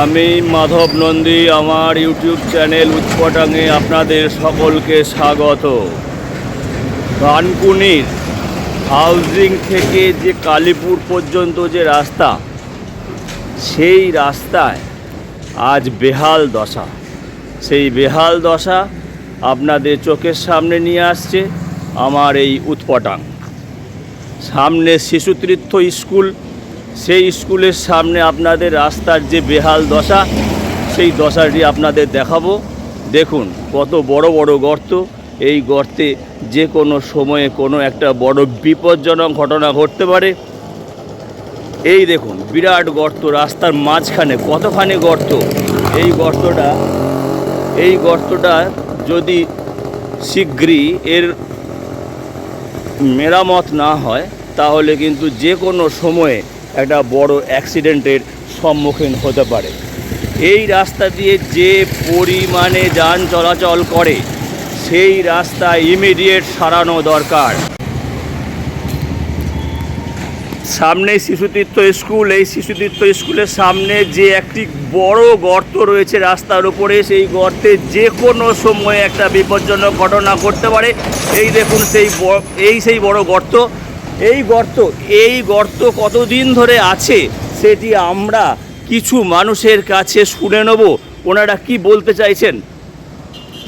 আমি মাধব নন্দী, আমার YouTube channel উৎপটাঙে আপনাদের সকলকে স্বাগত। ডানকুনির হাউজিং থেকে যে কালীপুর পর্যন্ত যে রাস্তা, সেই রাস্তায় আজ বেহাল দশা। সেই বেহাল দশা আপনাদের চোখের সামনে নিয়ে আসছে আমার এই উৎপটাং। সামনে শিশুতীর্থ স্কুল, সেই স্কুলের সামনে আপনাদের রাস্তার যে বেহাল দশা, সেই দশাটি আপনাদের দেখাবো। দেখুন কত বড় বড় গর্ত। এই গর্তে যে কোনো সময়ে কোনো একটা বড় বিপজ্জনক ঘটনা ঘটতে পারে। এই দেখুন বিরাট গর্ত, রাস্তার মাঝখানে কতখানি গর্ত। এই গর্তটা যদি শীঘ্রই এর মেরামত না হয় তাহলে কিন্তু যে কোনো সময়ে একটা বড় অ্যাক্সিডেন্টের সম্মুখীন হতে পারে। এই রাস্তা দিয়ে যে পরিমাণে যান চলাচল করে, সেই রাস্তা ইমিডিয়েট সারানো দরকার। সামনে শিশুতীর্থ স্কুল, এই শিশুতীর্থ স্কুলের সামনে যে একটি বড় গর্ত রয়েছে রাস্তার উপরে, সেই গর্তে যে কোনো সময় একটা বিপজ্জনক ঘটনা ঘটতে পারে। এই দেখুন সেই বড় গর্ত। এই গর্ত কতদিন ধরে আছে সেটি আমরা কিছু মানুষের কাছে শুনে নেব, ওনারা কি বলতে চাইছেন।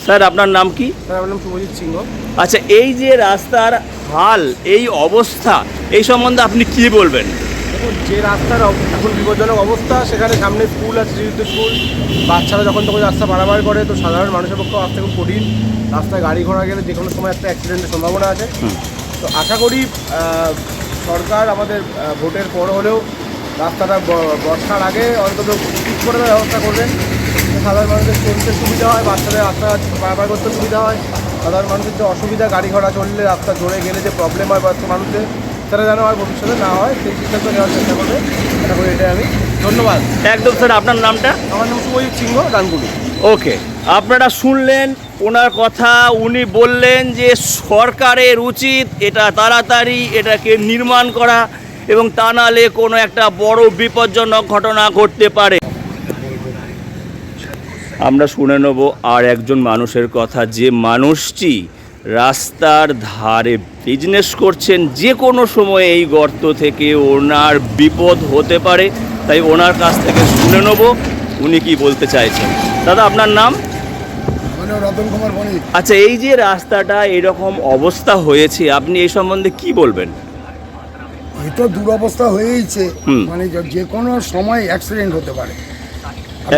স্যার আপনার নাম কি? স্যার আমার নাম শুভজিৎ সিংহ। আচ্ছা, এই যে রাস্তার হাল, এই অবস্থা, এই সম্বন্ধে আপনি কি বলবেন? দেখুন, যে রাস্তার এখন বিপজ্জনক অবস্থা, সেখানে সামনে স্কুল আছে, শিশুদ্ধ স্কুল। বাচ্চারা যখন তখন রাস্তা পারাপার করে, তো সাধারণ মানুষের পক্ষে রাস্তা খুব কঠিন। রাস্তায় গাড়ি ঘোড়া গেলে যে কোনো সময় একটা অ্যাক্সিডেন্টের সম্ভাবনা আছে। তো আশা করি সরকার আমাদের ভোটের পর হলেও রাস্তাটা বর্ষার আগে অন্তত ঠিক করে দেওয়ার ব্যবস্থা করবেন। সাধারণ মানুষের চলতে সুবিধা হয়, বাচ্চাদের রাস্তা পারাপার করতে সুবিধা হয়। সাধারণ মানুষের যে অসুবিধা, গাড়ি ঘোড়া চললে রাস্তা জোরে গেলে যে প্রবলেম হয় বয়স্ক মানুষদের, সেটা যেন আর ভবিষ্যতে না হয়, সেই সিদ্ধান্ত নেওয়ার চেষ্টা করবে। এটা করে এটাই আমি ধন্যবাদ। একদম স্যার, আপনার নামটা? আমার নাম শুভজিৎ সিংহ, ডানকুনি। ওকে, আপনারা শুনলেন ওনার কথা। উনি বললেন যে সরকারের উচিত এটা তাড়াতাড়ি এটাকে নির্মাণ করা, এবং তা নাহলে কোনো একটা বড় বিপজ্জনক ঘটনা ঘটতে পারে। আমরা শুনে নেব আর একজন মানুষের কথা, যে মানুষটি রাস্তার ধারে বিজনেস করছেন। যে কোনো সময় এই গর্ত থেকে ওনার বিপদ হতে পারে, তাই ওনার কাছ থেকে শুনে নেব উনি কি বলতে চাইছেন। দাদা আপনার নাম? রতন কুমার বণিক। আচ্ছা, এই যে রাস্তাটা এরকম অবস্থা হয়েছে, আপনি এই সম্বন্ধে কি বলবেন? এই তো দুরবস্থা হয়েইছে, মানে যে কোনো সময় অ্যাক্সিডেন্ট হতে পারে।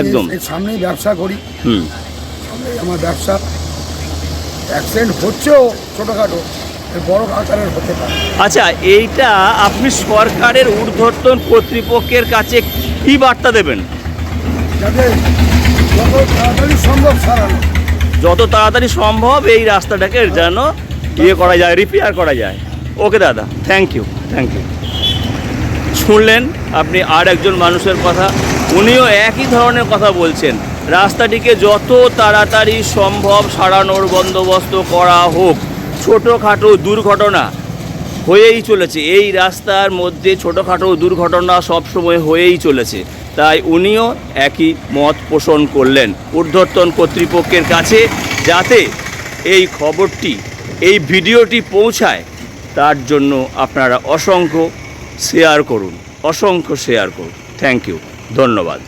একদম। সামনেই ব্যবসা করি, আমার ব্যবসা, অ্যাক্সিডেন্ট হচ্ছেও ছোটোখাটো, বড় আকারের হতে পারে। আচ্ছা, এইটা আপনি সরকারের ঊর্ধ্বতন কর্তৃপক্ষের কাছে কি বার্তা দেবেন? যাতে যত তাড়াতাড়ি সম্ভব সারানো, যত তাড়াতাড়ি সম্ভব এই রাস্তাটাকে যেন করা যায়, রিপেয়ার করা যায়। ওকে দাদা, থ্যাংক ইউ। শুনলেন আপনি আর একজন মানুষের কথা, উনিও একই ধরনের কথা বলছেন। রাস্তাটিকে যত তাড়াতাড়ি সম্ভব সারানোর বন্দোবস্ত করা হোক। ছোটোখাটো দুর্ঘটনা হয়েই চলেছে এই রাস্তার মধ্যে, ছোটোখাটো দুর্ঘটনা সবসময় হয়েই চলেছে। তাই উনিও একই মত পোষণ করলেন ঊর্ধ্বতন কর্তৃপক্ষের কাছে, যাতে এই খবরটি, এই ভিডিওটি পৌঁছায়। তার জন্য আপনারা অসংখ্য শেয়ার করুন। থ্যাংক ইউ, ধন্যবাদ।